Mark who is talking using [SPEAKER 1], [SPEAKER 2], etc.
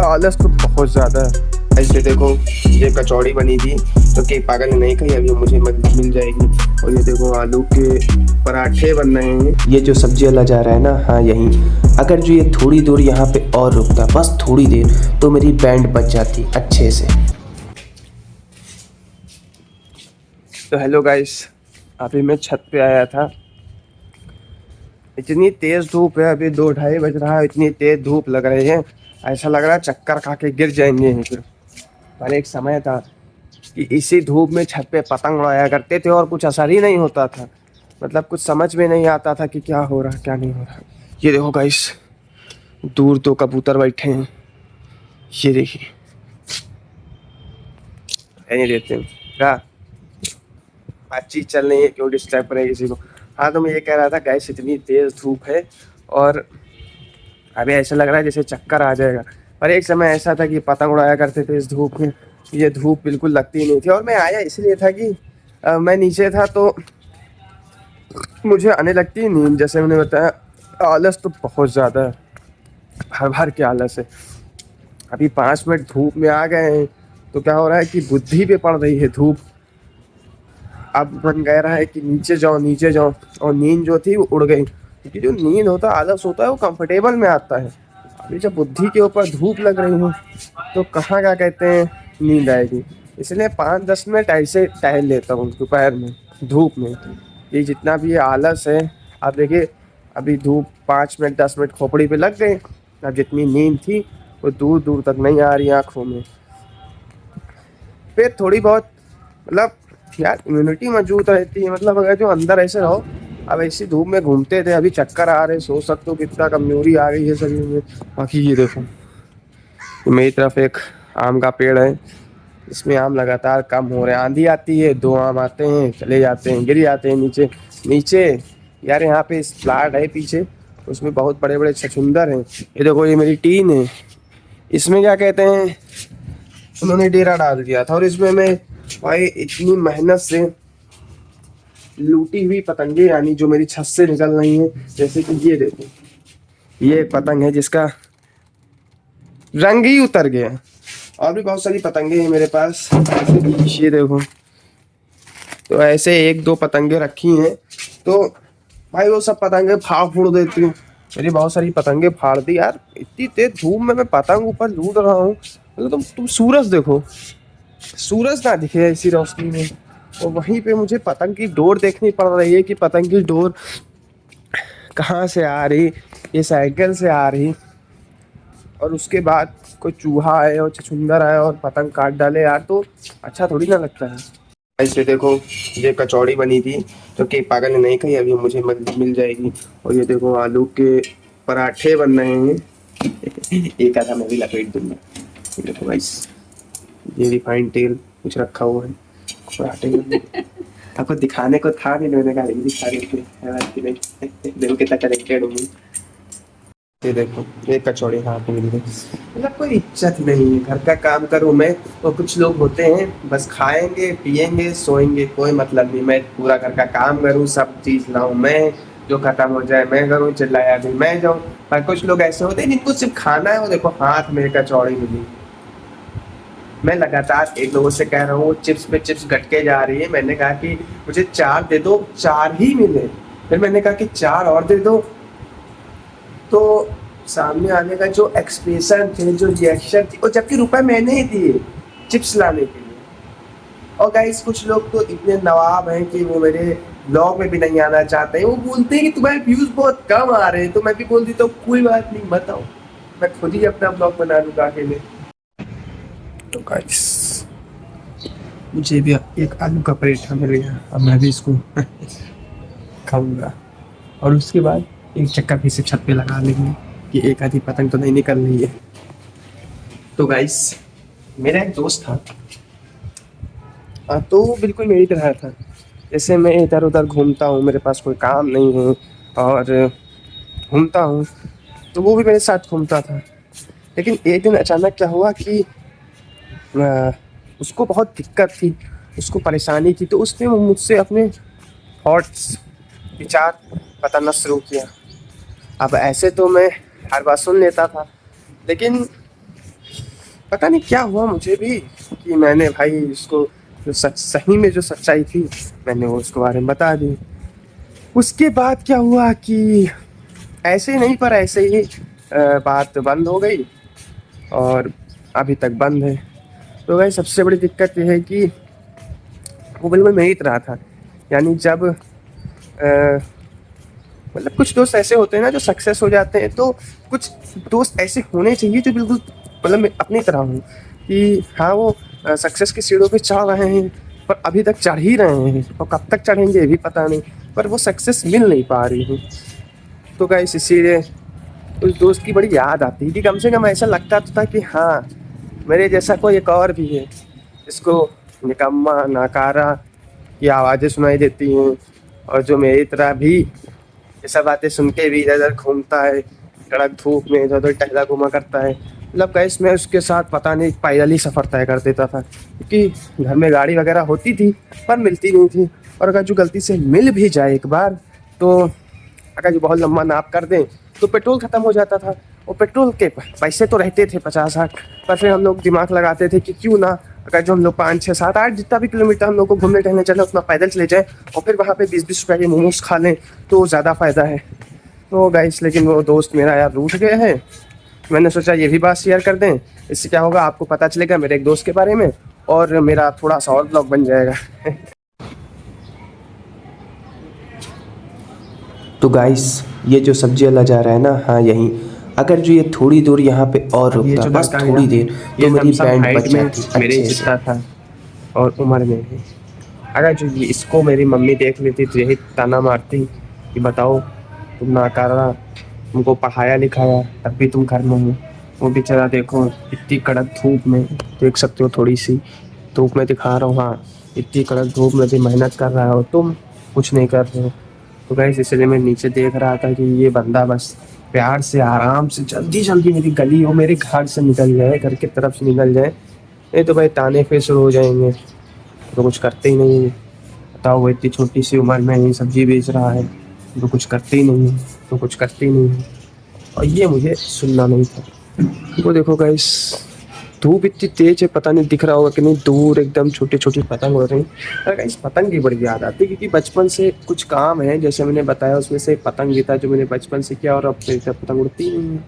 [SPEAKER 1] आलस तो बहुत ज़्यादा है। ऐसे देखो, ये कचौड़ी बनी थी तो कि पागल ने नहीं खाई, अभी मुझे मिल जाएगी। और ये देखो आलू के पराठे बन रहे हैं। ये जो सब्जी वाला जा रहा है ना, हाँ यहीं, अगर जो ये थोड़ी दूर यहाँ पे और रुकता, बस थोड़ी देर, तो मेरी बैंड बच जाती अच्छे से। तो हेलो गाइस, अभी मैं छत पे आया था। इतनी तेज़ धूप है, अभी 2-2:30 बज रहा है, इतनी तेज़ धूप लग रही है, ऐसा लग रहा है चक्कर खा के गिर जाएंगे फिर। पर एक समय था कि इसी धूप में छत पे पतंग उड़ाया करते थे और कुछ असर ही नहीं होता था। मतलब कुछ समझ में नहीं आता था कि क्या हो रहा क्या नहीं हो रहा। ये देखो गाइस, दूर तो कबूतर बैठे हैं, ये देखिए, नहीं देते हैं क्या, बातचीत चल रही है, क्यों डिस्टर्ब करें किसी को। हाँ, तो मैं ये कह रहा था गाइस, इतनी तेज़ धूप है और अभी ऐसा लग रहा है जैसे चक्कर आ जाएगा। पर एक समय ऐसा था कि पतंग उड़ाया करते थे इस धूप में, ये धूप बिल्कुल लगती नहीं थी। और मैं आया इसलिए था कि मैं नीचे था तो मुझे आने लगती है नींद। जैसे मैंने बताया, आलस तो बहुत ज़्यादा है, भर भर के आलस है। अभी 5 मिनट धूप में आ गए हैं तो क्या हो रहा है कि बुद्धि पे पड़ रही है धूप। अब मन कह रहा है कि नीचे जाओ नीचे जाओ, और नींद जो थी वो उड़ गई, क्योंकि जो नींद होता है, आलस होता है, वो कंफर्टेबल में आता है। अभी जब बुद्धि के ऊपर धूप लग रही हो तो कहाँ क्या कहते हैं नींद आएगी। इसलिए 5-10 मिनट ऐसे टहल लेता हूँ दोपहर में धूप में। ये जितना भी ये आलस है, आप देखिए, अभी धूप 5 मिनट 10 मिनट खोपड़ी पे लग गए, अब जितनी नींद थी वो दूर दूर तक नहीं आ रही आँखों में। फिर थोड़ी बहुत, मतलब यार, इम्यूनिटी मौजूद रहती है। मतलब अगर जो अंदर ऐसे रहो, अब ऐसी धूप में घूमते थे, अभी चक्कर आ रहे, सोच सकते हो कितना कमजोरी आ गई है शरीर में। बाकी ये देखो, मेरी तरफ एक आम का पेड़ है, इसमें आम लगातार कम हो रहे हैं। आंधी आती है, 2 आम आते हैं, चले जाते हैं, गिर जाते हैं नीचे नीचे। यार यहाँ पे इस प्लाट है पीछे, उसमें बहुत बड़े बड़े छछूंदर हैं। ये देखो, ये मेरी टीन है, इसमें क्या कहते हैं, उन्होंने डेरा डाल दिया था। और इसमें मैं भाई इतनी मेहनत से लूटी हुई पतंगे, यानी जो मेरी छत से निकल रही हैं, जैसे कि ये देखो, ये एक पतंग है जिसका रंग ही उतर गया। और भी बहुत सारी पतंगे हैं मेरे पास, जैसे कि ये देखो। तो ऐसे 1-2 पतंगे रखी हैं, तो भाई वो सब पतंगे फाड़ फूड़ देती हूँ। मेरी बहुत सारी पतंगे फाड़ दी यार, इतनी तेज धूप में मैं पतंग ऊपर लूट रहा हूँ। मतलब तुम सूरज देखो, सूरज ना दिखे ऐसी रोशनी में। और वहीं पे मुझे पतंग की डोर देखनी पड़ रही है कि पतंग की डोर कहाँ से आ रही, ये साइकिल से आ रही, और उसके बाद कोई चूहा आए और छछूंदर आए और पतंग काट डाले यार, तो अच्छा थोड़ी ना लगता है। ऐसे देखो, ये कचौड़ी बनी थी तो कि पागल ने नहीं खाई, अभी मुझे मिल जाएगी। और ये देखो आलू के पराठे बन रहे हैं। एक आधा मैं भी लपेट दूंगा। ये देखो गाइस, ये रिफाइंड तेल कुछ रखा हुआ है पराठे में। आपको दिखाने को था नहीं, मैंने कहा दिखा देते हैं। देखो कितना कनेक्टेड हूँ। ये देखो, ये कचौड़ी हाथ में मिल गई। मतलब कोई इज्जत नहीं है, घर का काम करूँ मैं, और कुछ लोग होते हैं बस खाएंगे पिएंगे सोएंगे, कोई मतलब नहीं। मैं पूरा घर का काम करूँ, सब चीज़ लाऊं मैं, जो खत्म हो जाए मैं करूँ, चिल्लाया भी मैं जाऊँ। पर कुछ लोग ऐसे होते हैं जिनको सिर्फ खाना है। वो देखो हाथ में कचौड़ी मिली। मैं लगातार एक लोगों से कह रहा हूँ, चिप्स पे चिप्स घटके जा रही है। मैंने कहा कि मुझे 4 दे दो, 4 ही मिले। फिर मैंने कहा कि 4 और दे दो, तो सामने आने का जो एक्सप्रेशन थे, जो रिएक्शन थी, और जबकि रुपए मैंने ही दिए चिप्स लाने के लिए। और गाइस, कुछ लोग तो इतने नवाब हैं कि वो मेरे ब्लॉग में भी नहीं आना चाहते हैं। वो बोलते हैं कि तुम्हारे व्यूज बहुत कम आ रहे हैं, तो मैं भी बोल देता हूँ कोई बात नहीं, बताओ, मैं खुद ही अपना ब्लॉग बना लूँगा अकेले। तो गाइस, मुझे भी एक आलू का पराठा मिल गया, अब मैं भी इसको खाऊंगा। और उसके बाद एक चक्कर फिर से छत पे लगा लेंगे कि एक आधी पतंग तो नहीं निकल रही है। तो गाइस, मेरा एक दोस्त था, तो वो बिल्कुल मेरी तरह था। जैसे मैं इधर उधर घूमता हूँ, मेरे पास कोई काम नहीं है और घूमता हूँ, तो वो भी मेरे साथ घूमता था। लेकिन एक दिन अचानक क्या हुआ कि उसको बहुत दिक्कत थी, उसको परेशानी थी, तो उसने मुझसे अपने थॉट्स, विचार बताना शुरू किया। अब ऐसे तो मैं हर बात सुन लेता था, लेकिन पता नहीं क्या हुआ मुझे भी कि मैंने भाई उसको जो सच सही में जो सच्चाई थी मैंने वो उसके बारे में बता दी। उसके बाद क्या हुआ कि ऐसे ही नहीं पर ऐसे ही बात बंद हो गई और अभी तक बंद है। तो भाई सबसे बड़ी दिक्कत ये है कि वो बिल्कुल मेरी तरह था। यानी जब मतलब कुछ दोस्त ऐसे होते हैं ना जो सक्सेस हो जाते हैं, तो कुछ दोस्त ऐसे होने चाहिए जो बिल्कुल मतलब अपनी तरह हों कि हाँ वो सक्सेस की सीढ़ियों पे चढ़ रहे हैं पर अभी तक चढ़ ही रहे हैं और कब तक चढ़ेंगे ये भी पता नहीं, पर वो सक्सेस मिल नहीं पा रही है। तो गाइस इसीलिए उस दोस्त की बड़ी याद आती है कि कम से कम ऐसा लगता तो था कि हाँ मेरे जैसा कोई एक और भी है जिसको निकम्मा नाकारा की आवाज़ें सुनाई देती हैं और जो मेरी तरह भी ये सब बातें सुन के भी इधर उधर घूमता है, कड़क धूप में इधर उधर टहला घूमा करता है। मतलब गैस मैं उसके साथ पता नहीं पैदल ही सफ़र तय कर देता था क्योंकि घर में गाड़ी वगैरह होती थी पर मिलती नहीं थी। और अगर जो गलती से मिल भी जाए एक बार तो अगर जो बहुत लंबा नाप कर दें तो पेट्रोल ख़त्म हो जाता था। और पेट्रोल के पैसे तो रहते थे 50-60, पर फिर हम लोग दिमाग लगाते थे कि क्यों ना अगर जो हम लोग 5-6-7-8 जितना भी किलोमीटर हम लोग को घूमने टहलने चले उतना पैदल चले जाएँ और फिर वहाँ पे 20-20 रुपये के मोमोज खा लें तो ज़्यादा फ़ायदा है। तो गाइस लेकिन वो दोस्त मेरा यार रूठ गए हैं। मैंने सोचा ये भी बात शेयर कर दें, इससे क्या होगा आपको पता चलेगा मेरे एक दोस्त के बारे में और मेरा थोड़ा सा और ब्लॉग बन जाएगा।
[SPEAKER 2] तो गाइस ये जो सब्जी वाला जा रहा है ना, हाँ यहीं, अगर जो ये थोड़ी दूर यहाँ पे और
[SPEAKER 1] ये
[SPEAKER 2] रुकता
[SPEAKER 1] जो
[SPEAKER 2] बस
[SPEAKER 1] लड़का
[SPEAKER 2] थोड़ी
[SPEAKER 1] गया
[SPEAKER 2] देर
[SPEAKER 1] ये
[SPEAKER 2] तो मेरी
[SPEAKER 1] लमसम
[SPEAKER 2] बैंड
[SPEAKER 1] हाइट
[SPEAKER 2] बच
[SPEAKER 1] में
[SPEAKER 2] जाती
[SPEAKER 1] मेरे
[SPEAKER 2] अच्छे से।
[SPEAKER 1] जितना था और उम्र में भी। अगर जो इसको मेरी मम्मी देख लेती तो यही ताना मारती कि बताओ तुम नाकारा, तुमको पढ़ाया लिखाया तब भी तुम घर में हो। वो बेचारा देखो इतनी कड़क धूप में, देख सकते हो थोड़ी सी धूप में दिखा रहा हूँ, हाँ इतनी कड़क धूप में भी मेहनत कर रहा हो, तुम कुछ नहीं कर रहे हो। तो गाइस इसलिए मैं नीचे देख रहा था कि ये बंदा बस प्यार से आराम से जल्दी जल्दी मेरी गली हो मेरे घर से निकल जाए, घर की तरफ से निकल जाए। नहीं तो भाई ताने फिर शुरू हो जाएंगे। तो कुछ करते ही नहीं है। बताओ वो इतनी छोटी सी उम्र में ही सब्जी बेच रहा है तो कुछ करते ही नहीं है, तो कुछ करते ही नहीं है। और ये मुझे सुनना नहीं था। वो देखो गाइस धूप इतनी तेज है, पता नहीं दिख रहा होगा कि नहीं, दूर एकदम छोटी छोटी पतंग हो रही। और गाइस पतंग की बड़ी याद आती है क्योंकि बचपन से कुछ काम है जैसे मैंने बताया उसमें से पतंग ही था जो मैंने बचपन से किया और अब से पतंग उड़ती ही नहीं है।